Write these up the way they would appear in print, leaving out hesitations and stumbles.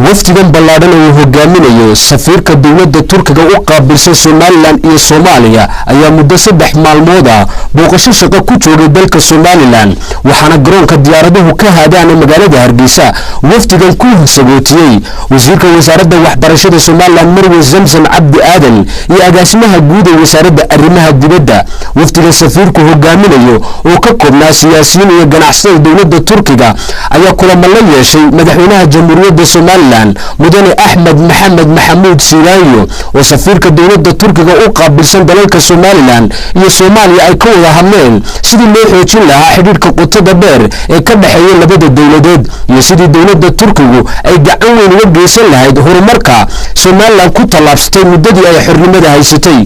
wafdigan ballaadan oo hogaaminayo safiirka dawladda Turkiga u qaabilsan Somaliland iyo Soomaaliya ayaa muddo 3 maalmood booqasho shaqo ku joogay dalka Somaliland waxaana garoonka diyaaraduhu ka haadaan magaalada Hargeysa wafdigan ku sagootiyay wasiirka wasaaradda waxbarashada Somaliland Marwe Zamzam Abdi Aadan iyo agaasimaha guud ee wasaaradda arrimaha dibadda wafdiga safiirku hogaaminayo oo ka koobnaa siyaasiyiin iyo ganacsatada dawladda Turkiga ayaa kulamo la yeeshay madaxweynaha jamhuuriyadda Somaliland mudane Ahmed Mohamed Mahmoud Silayo oo safiirka dawladda Turkiga u qaabilsan dalalka Somaliland iyo Soomaaliya ay ka wada hadleen sidii loo xoojin lahaa xiriirka qotada dheer ee ka dhaxeeya labada dawladood iyo sidii dawladda Turkigu ay gacan weyn uga geysan lahayd horumarka Somaliland ku talaabsatay muddadii ay xornimada haysatay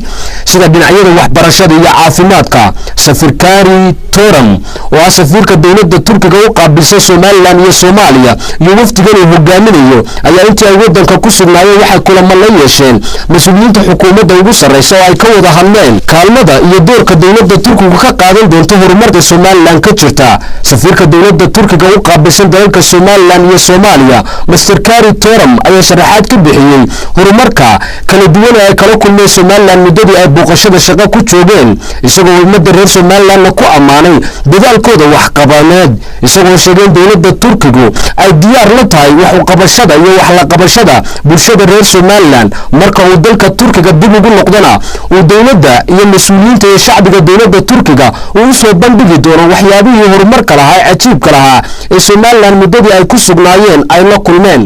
sida dhinacyada waxbarashada iyo caafimaadka safiirkari Toram oo safiirka dawladda Turkiga u qaabilsan Somaliland iyo Soomaaliya iyo wafdigan uu hogaaminayo ayaa intii ay wadanka ku sugnaayeen waxa kulamo la yeesheen mas'uuliyiinta xukuumadda ugu sareysa oo ay ka wada hadleen kaalmada iyo doorka dawladda Turkiga ka qaadan doonto horumarka Somaliland ka jirta safiirka dawladda Turkiga u qaabilsan dalalka Somaliland iyo Soomaaliya Mr. Kari Toram ayaa sharaxaad ka bixiyay horumarka kala duwan ee kala kulmay Somaliland muddadii ay booqashada shaqo ku joogeen isagoo ummadda reer Somaliland ku amaanay dadaalkooda wax qabaneed isagoo sheegay dawladda Turkiga ay diyaar la tahay wax u qabashada iyo wax la qabashada bulshada reer Somaliland marka uu dalka Turkiga dib ugu noqdana oo dawladda iyo mas'uuliyiinta ee shacbiga dawladda Turkiga uu soo bandhigi doono waxyaabihii horumarka lahaa cajiibka lahaa ee Somaliland muddadii ay ku sugnaayeen ay la kulmeen